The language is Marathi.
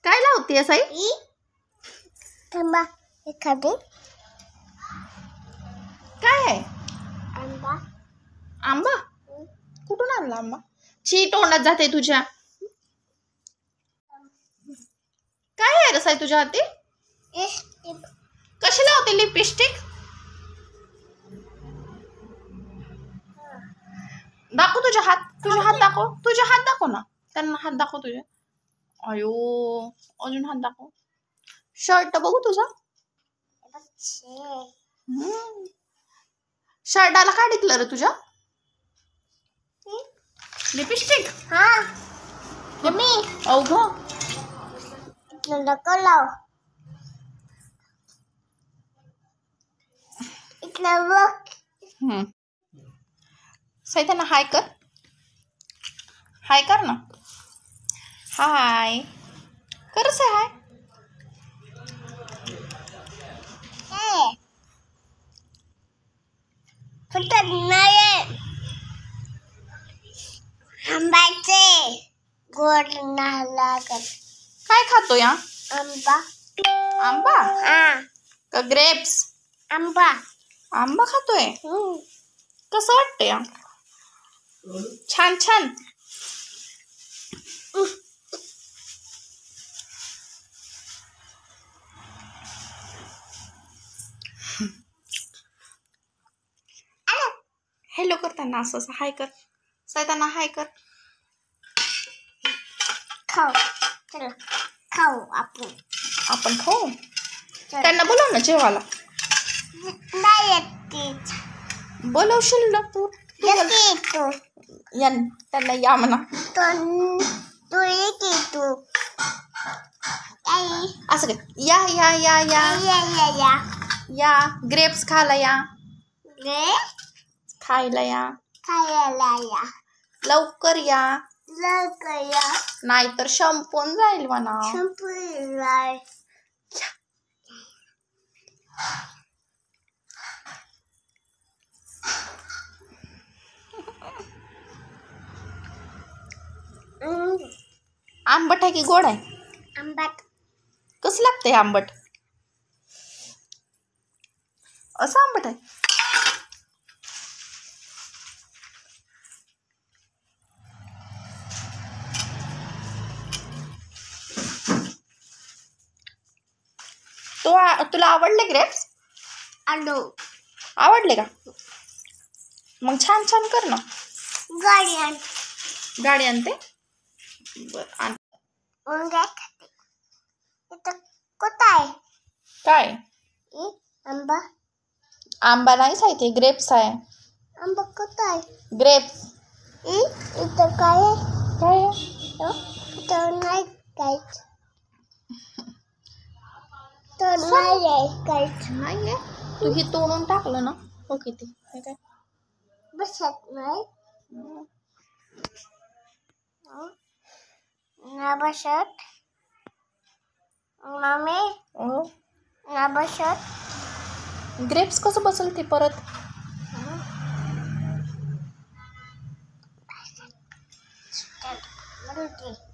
काय लावतेस आई? थांबा एखादी काय आहे? आंबा. आंबा? कुठून आणला आंबा? छी, तोंडात जाते तुझ्या. काय आहे रे साई तुझ्या हाती? कशी लावते लिपस्टिक? दाखव तुझ्या हात. तुझ्या हात दाखव. तुझ्या हात दाखव ना. त्यांना हात दाखव तुझे. अयो, अजून हात दाखव. शर्ट बघू तुझा. शर्टाला काय टिकलं रे तुझ्या? लिपस्टिक. हा मम्मी अवघं नको लाव. इथलं बघ. साई त्यांना हाय कर. हाय कर ना. हाय कर से हाय. फुटत नाही आंब्याचे गोड नाही लागत. काय खातो या? आंबा. आंबा हा का ग्रेप्स? आंबा. आंबा खातोय. कसं वाटतं या? छान छान. हॅलो करताना असं असं हाय कर. सायताना हाय कर. खाऊ. चला खाऊ आपण. आपण खाऊ. त्यांना बोलव ना जेवायला. नाही येत. बोलवशील ना तू. येतो. त्यांना या म्हणा. तू येते तू. असं काय? या या या या या या या. ग्रेप्स खायला या. खायला या. खायला या. लवकर या. लवकर या. नाहीतर संपून जाईल म्हणा. संपून जाईल. आंबट आहे की गोड आहे? आंबट. कसं लागतंय आंबट? असं आंबट आहे? तुला आवडले ग्रेप्स? आलो. आवडले का? मग छान छान कर ना. गाडी आण. गाडी आणते. बर आण. इथं कुठं आहे? काय? आंबा. आंबा नाही साहित्य, ग्रेप्स आहे. आंबा कुठं आहे? ग्रेप्स. इथं काय आहे? काय आहे? इथं नाही काहीच. तर नाही आहे काहीच. नाहीये. तू हे तोडून टाकलं ना. हो किती काय बसत नाही. ना बसत. मम्मी ना बसत. ग्रेप्स कसं बसल ते परत? बरोबर.